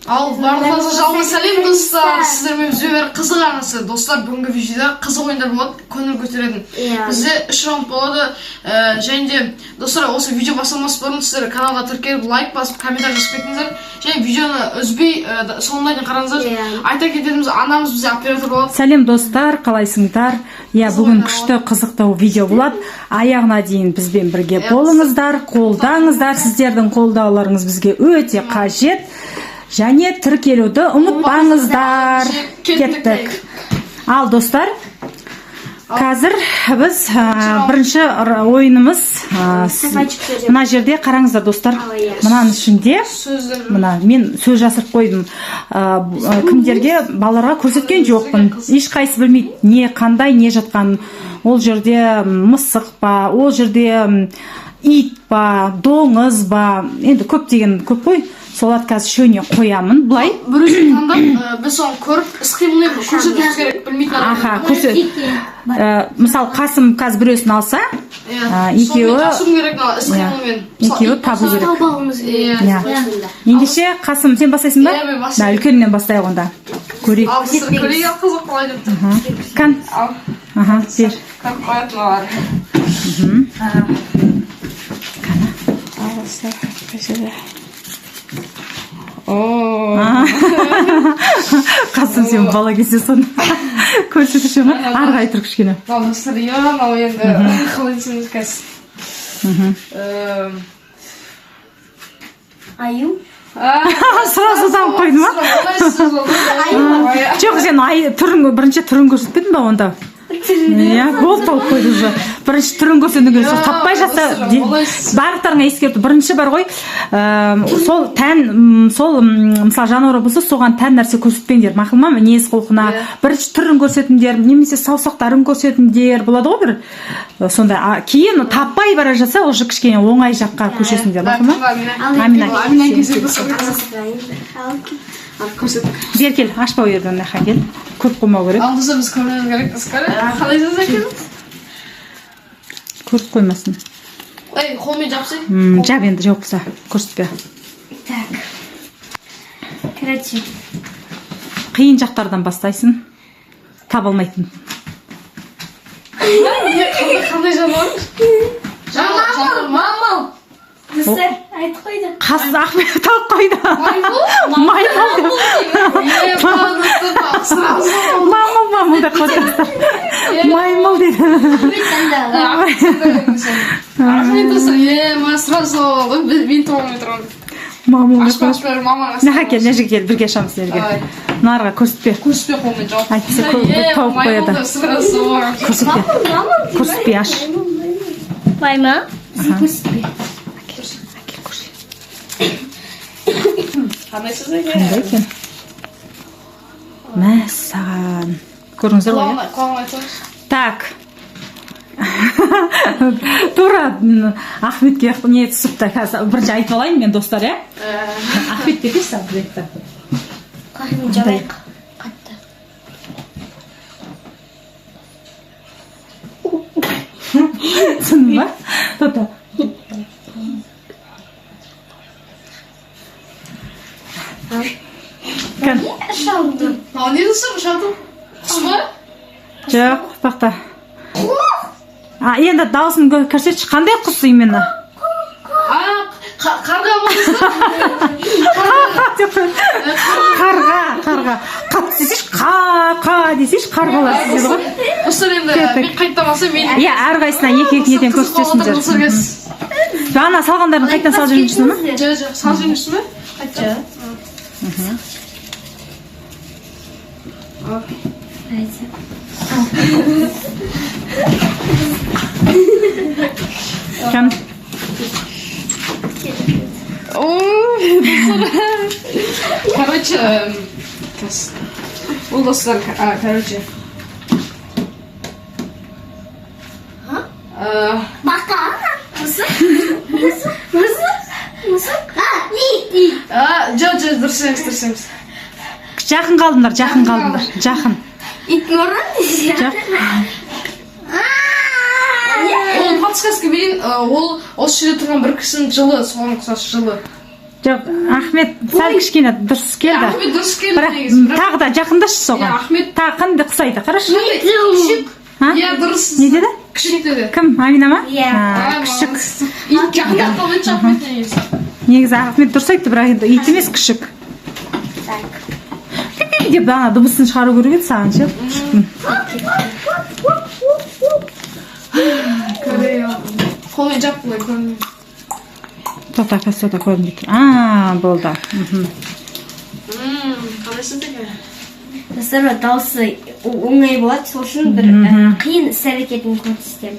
Ал барлығыңызға жалынды сәлем достар. Сіздермен бізбен қызығанысы. Достар, бүгінгі видеода қызық ойындар болады, көңіл көтеретін. Бізде 3 раунд болады. Және де достар, осы видео бастамас бұрын сіздер каналға тіркеліп, лайк басып, комментарий жазып кетіңіздер. Және видеоны үзбей соңына дейін қараңыздар. Айта кететініміз, анамыз бізде оператор болады. Сәлем достар, қалайсыңдар? Бүгін күшті қызықты видео болады. Аяғына дейін бізбен бірге болыңыздар, қолдаңыздар. Сіздердің қолдауларыңыз бізге өте қажет. Және тіркелуді ұмытпаңыздар. Кеттік. Ал достар, қазір біз бірінші ойынымыз мына жерде қараңыздар достар. Мынаның ішінде мен сөз жасырып қойдым. Кімдерге балаларға көрсеткен жоқпын. Ешқайсы білмейді не қандай не жатқан. Ол жерде мысық па, ол жерде ит па, доңыз ба, енді көптеген көп қой. Солат қазір шөне қоямын, бұлай. Бір өзін таңдап, біз соны көріп, іс-қимылын көрсетуіміз керек, білмейтін адам. Аха, көрсет. Мысалы, Қасым қазір бір өзін алса, екеуі табу керек. Ендеше, Қасым, сен бастайсың ба? Да, үлкенінен бастайық онда. Көрейік. Ал, сіздер көрейік, қызық қалай депті. Кән? Аха, бер. Кән қоятын алар. Кәні. Ал, ұстар, көшеді. Қасым, сен бала кезде соны көрсетуші ма? Арғай тұр кішкене. Достар, ал енді қалай десеңіз қазір. Аю? Сразу там қойды ма? Жоқ, сен бірінші түрін көрсетпедің ба онда? Гол тауып қойды уже. Бірінші түрін көрсетің керек. Таппай жатса, барлықтарыңа ескерту. Бірінші бар ғой, сол тән, сол мысалы жануар болса, соған тән нәрсе көрсетпеңдер. Мақұл ма? Мінез құлқына. Бірінші түрін көрсетіңдер, немесе саусақтарын көрсетіңдер. Болады ғой бір. Сонда кейін таппай бара жатса, уже кішкене оңай жаққа көшесіңдер. Мақұл ма? Амина кезек Бер кел, ашпау ерді ондайға кел. Көп қоймау керек. Алдызы біз көрмеміз керек. Қалай жаза екен? Көріп қоймасын. Қолмен жапсай? Жап енді жоқ болса, көрсетпе. Так. Короче. Қиын жақтардан бастайсың. Таба алмайтын. Қандай жануар? Мамал. Достар, айтып қойды. Қасы Ахмет тауып қойды. Маймыл. Мамыл да қойды. Маймыл дейді. Рахмет достар, ма сразу мен туамын тұрған. Мамыл. Наға кел, нәже кел, бірге ашамыз елге. Нарға көрсетпе. Көрсетпе қолмен жауып. Айтса тауып қояды. Көрсетпе, аш. Майма? Көрсетпе. Қандай сөз екен? Қандай екен? Мәссаған. Көріңіздер ғой? Қолын айтыңыз. Так. Тура Ахметке не түсіпті. Бірінші айтып алайын мен достар, е? Ахмет деп ешті абдетті. Қахымен жабайық. Қатты. Түсіндің ба? Тота. Кән? Шалды. Не дұсыр, шалды? Құсма? Жоқ, тоқта. Енді дауысын көрсетші, қандай құс именно? Қарға болса? Қарға. Қатты десеш, қа десеш, қарғалар сіздер ғой. Достар енді, мен қайттамаса мен... Әрқайсына екі-екі неден көрсетесіңдер. Жаңа салғандарын қайттан сал жүрмешсің ма? Жоқ, сал жүрмешсің ма? Қайттан. Кән? Короче, ол достар, короче. Бақа? Мысық? Ит. Жоқ, дұрыс емес. Жақын қалдыңдар. Жақын. Ит көрін? Ол подсказка берейін, ол осы жерде тұрған бір кісінің жылы, соған ұқсас жылы. Жоқ, Ахмет сәл кішкене дұрыс келді. Ахмет дұрыс келді Бірақ негізі. тағы да жақындашы соған. Ахмет Тағы қандай ұқсайды, қарашы. Күшік. А? Иә, дұрыс. Не деді? Күшік деді. Кім, Амина ма? Иә. А, күшік. Жақындап қалды Ахмет негізі. Негізі Ахмет дұрыс айтты, бірақ енді ит емес күшік. Так. Деп ана дыбысын шығару керек еді саған ше. Күшіктің. Корея. Қолмен жаппылай көрінеді. Тоқта, тоқта көрінбей тұр. А, болды. Қалайсың деген? Достар, дауысы оңай болады, сол үшін бір қиын іс-әрекетін көрсетемін.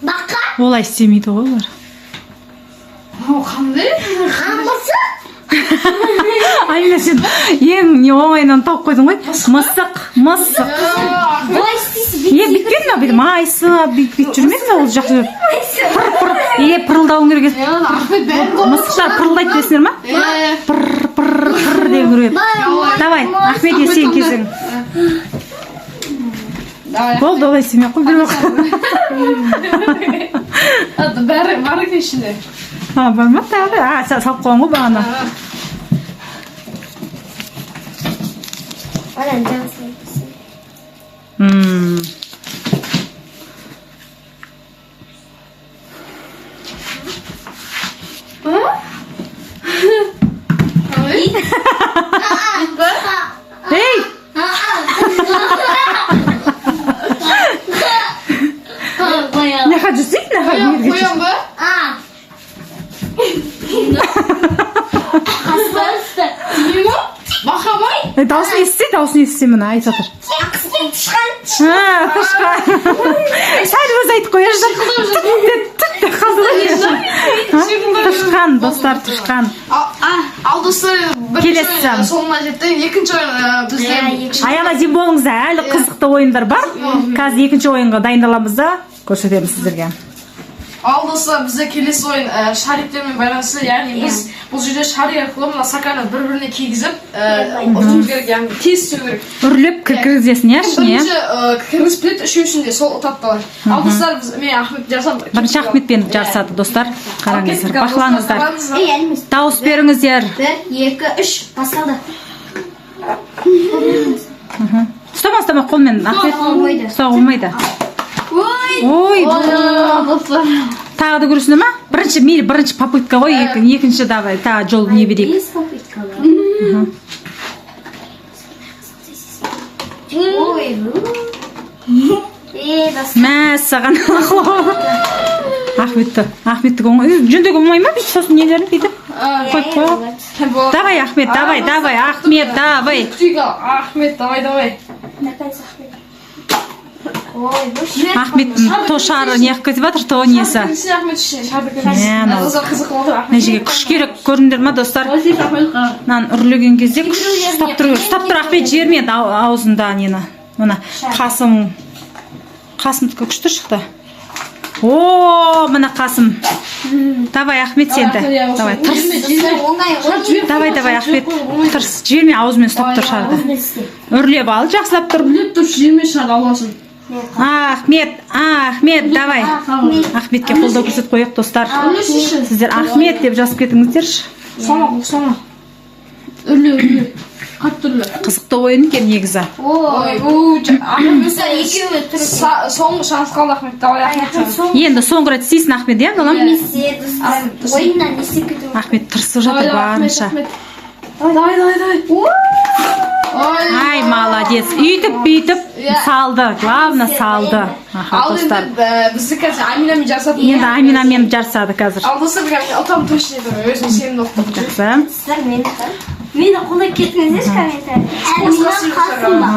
Бақа? Олай істемейді ғой олар. Қандай? Қамысы? Амина, сен ең не оңайынан тауып қойдың ғой. Мысық. Бұлай істейсіз, Бүйткен ба? Майсы, бүйтіп жүрмейді ол жақсы. Пырылдауың керек еді. Ахмет бәрін Мысықтар пырылдайды десіңдер ма? Пыр деп жүреді. Давай, Ахмет сен кезің. Болды, олай істемей қой, бір уақыт. Бәрі кешінде. Бар ма тағы? Салып қойған ғой бағана. Анан жаңсын. Ей! Не хочу сить, не хочу. Қоям ба? Бақамай? Дауысын естісе міне айтып жатыр. Тышқан. Сәл өзі айтып қояшы. Тышқан, достар, тышқан. Ал достар, Келесі. соңына жетті. Екінші ойын бізде. Аяна дейін болыңыздар, әлі қызықты ойындар бар. Қазір екінші ойынға дайындаламыз да көрсетеміз сіздерге. Ал достар, бізде келесі ойын шариктермен байланысты, яғни біз бұл жерде шарик арқылы мына саканы бір-біріне кигізіп, ұтуымыз керек, яғни тез істеу керек. Үрлеп кіргізесің, иә, ішіне. Бірінші кіргізіп кетеді, үшіншісінде сол ұтаттылар. Ал достар, мен Ахмет жарсам. Бірінші Ахметпен жарысады, достар. Қараңыздар, бақылаңыздар. Ей, әліміз. Дауыс беріңіздер. 1, 2, 3, басталды. Ұстама қолмен, Ахмет. Ұстауға болмайды. Ой, тағы да көресіңдер ма? Бірінші попытка ғой, екінші давай, тағы жол не берейік. Бес попыткалар. Ой, Мәссаған. Ахметті жөндеуге болмай ма? Бүйтіп сосын нелерін бүйтіп қойып қойып. Давай, Ахмет, давай. Ахмет, давай. Ахмет, давай. Ахметтің то шары неғып кетіп жатыр, то несі. Ахмет шарды Мына жерге күш керек, көріңдер ма, достар? Мынаны үрлеген кезде күш ұстап тұру керек. Ұстап тұр, Ахмет жібермеді аузында нені. Мына Қасымдікі күшті шықты. О, мына Қасым. Давай, Ахмет, сенді. Давай, тырс. Давай, Ахмет, тырс. Жіберме, аузымен ұстап тұр шарды. Үрлеп ал, жақсылап тұр. Үрлеп тұр, жіберме шарды аласың. Ахмет, давай. Ахметке қолдау көрсетіп қояйық, достар. Сіздер Ахмет деп жазып кетіңіздерші. Сама. Үрле. Қатты үрле. Қызықты ойын екен негізі. Соңғы шанс қалды, Ахмет. Давай, Ахмет. Енді соңғы рет істейсің, Ахмет, иә, балам? ойыннан естеп кету. Ахмет тырысып жатыр барынша. Давай. Ай, молодец. Үйтіп салды. Главное, салды. Ал енді бізді қазір Аминамен жарысады. Енді Аминамен жарысады қазір. Ал достар, ұтам точно едім. Өзім сенімді ұқтым. Жақсы. Мені қолдап кетіңіздерші комментарий. Әлімнен Қасым ба?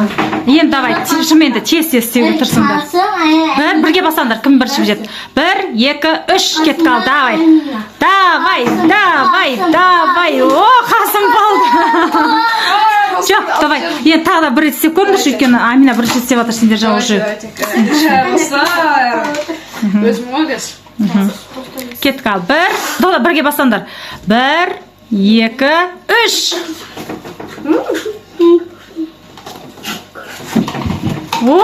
Енді давай, шыменді тез істеуге тұрсыңдар. Бірге басаңдар, кім бірінші жетті. 1, 2, 3, кет қал, давай. О, Қасым болды. Жоқ, давай. Енді тағы да бір рет істеп көріңдерші, өйткені Амина бірінші істеп жатыр, сендер жау уже. Өзім молодец. Кет қал. Бірге басаңдар. 1, 2, 3. О!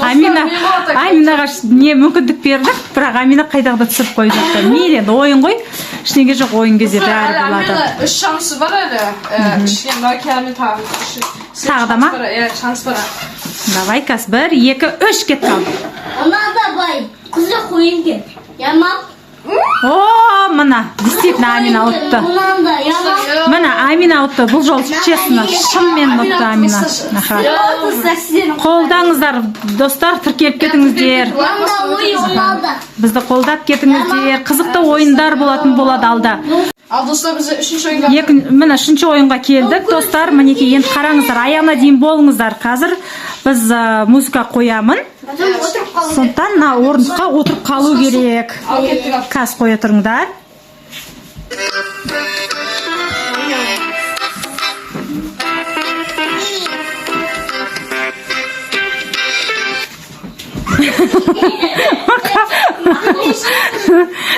Аминаға не мүмкіндік бердік, бірақ Амина қайдағыда түсіріп қойып жатты. Мейлі, енді ойын ғой. Ештеңе жоқ, ойын кезде бәрі болады. Амина 3 шансы бар әлі. Кішкене кәлме тағы. Тағы да ма? Иә, шанс бар. Давай, Кас, 1, 2, 3 кет қалды. Она давай. Қызық ойын кет. Ямам. О, мына, действительно Амина ұтты. Онан да ямам. Мына Амина ұтты. Бұл жол честно, шынымен ұтты Амина. Қолдаңыздар, достар, тіркеліп кетіңіздер. Онда ойын олады. Бізді қолдап кетіңіздер. Қызықты ойындар болатын болады алда. Ал достар, біз 3-ші ойынға Міне 3-ші ойынға келдік. Достар, мінекей енді қараңыздар, аяғына дейін болыңыздар. Қазір біз музыка қоямын. Сондықтан мына орындыққа отырып қалу керек. Ал кеттік ал. Кас қоя тұрыңдар.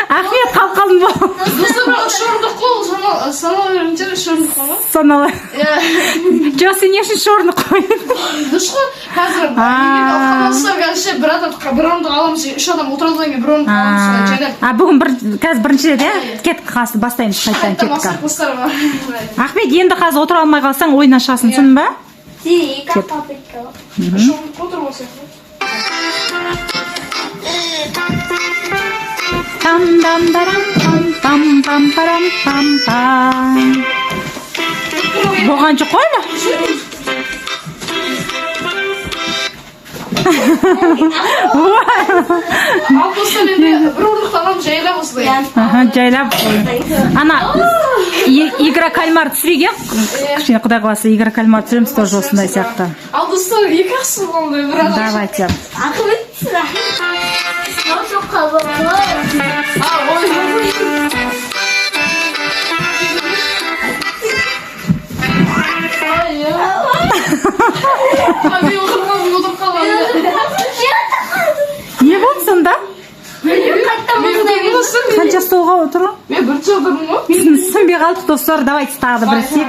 Ахмет, қалқалым бол. Достар, бірақ 3 орындық қол. Санал беріңдер, 3 орындық қол ма? Саналы. Иә. Жоқ, сен не үшін шорны қойдың? Дұрыс қой, қазір қалмасыздар қазірше бір орындық аламыз, 3 адам отырадан кейін бір орындық аламыз. Жайлап. Бүгін қазір бірінші рет, иә? Кеттік қасты, бастаймыз қайттан кеттік. Мастер-класстар бар. Ахмет, енді қазір отыра алмай қалсаң ойыннан шығасың, түсіндің ба? Ти, как папочка. 3 орындық отыр болса. Там-дам-дарам-пам-пам-парам-пам-пам. Болған жоқ қой әлі? Ал достар, енді бір орындық аламыз, жайлап осылай. Жайлап ана игра кальмар түсірейік, кішкене құдай қаласа игра кальмар түсіреміз тоже осындай сияқты. Ал достар, екі ақсы болды бір адам. Давайте. Ахмет sıra. Çok kalabalık. Ой. Abi отырып қалған. Не болды сонда? Қанша столға отыру? Мен бірінші отырмын ғой. Біз түсінбей қалдық достар, давайте тағы да бірісек.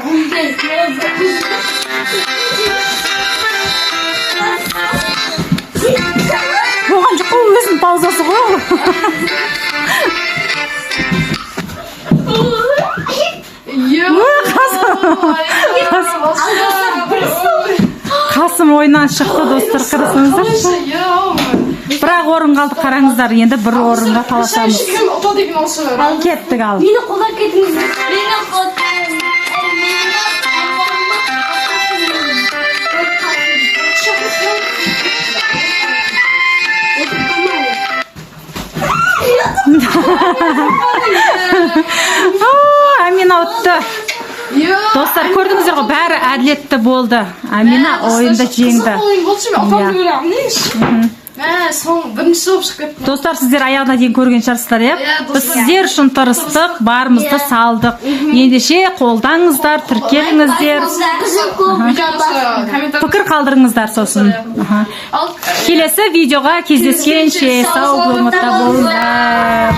Болған жоқ қой, өзінің паузасы ғой. Қасым ойынан шықты достар, қарасаңыздар. Бірақ орын қалды, қараңыздар, енді бір орынға таласамыз. Кеттік ал. Meni qo'llab ketingizlar. Meni qo'llayın. Амина ұтты. Достар, көрдіңіздер ғой, бәрі әділетті болды. Амина ойында жеңді. Достар, сіздер аяғына дейін көрген шығарсыздар, иә? Біз сіздер үшін тырыстық, барымызды салдық. Ендеше қолдаңыздар, тіркеліңіздер. Пікір қалдырыңыздар сосын. Келесі видеоға кездескенше сау болыңыздар.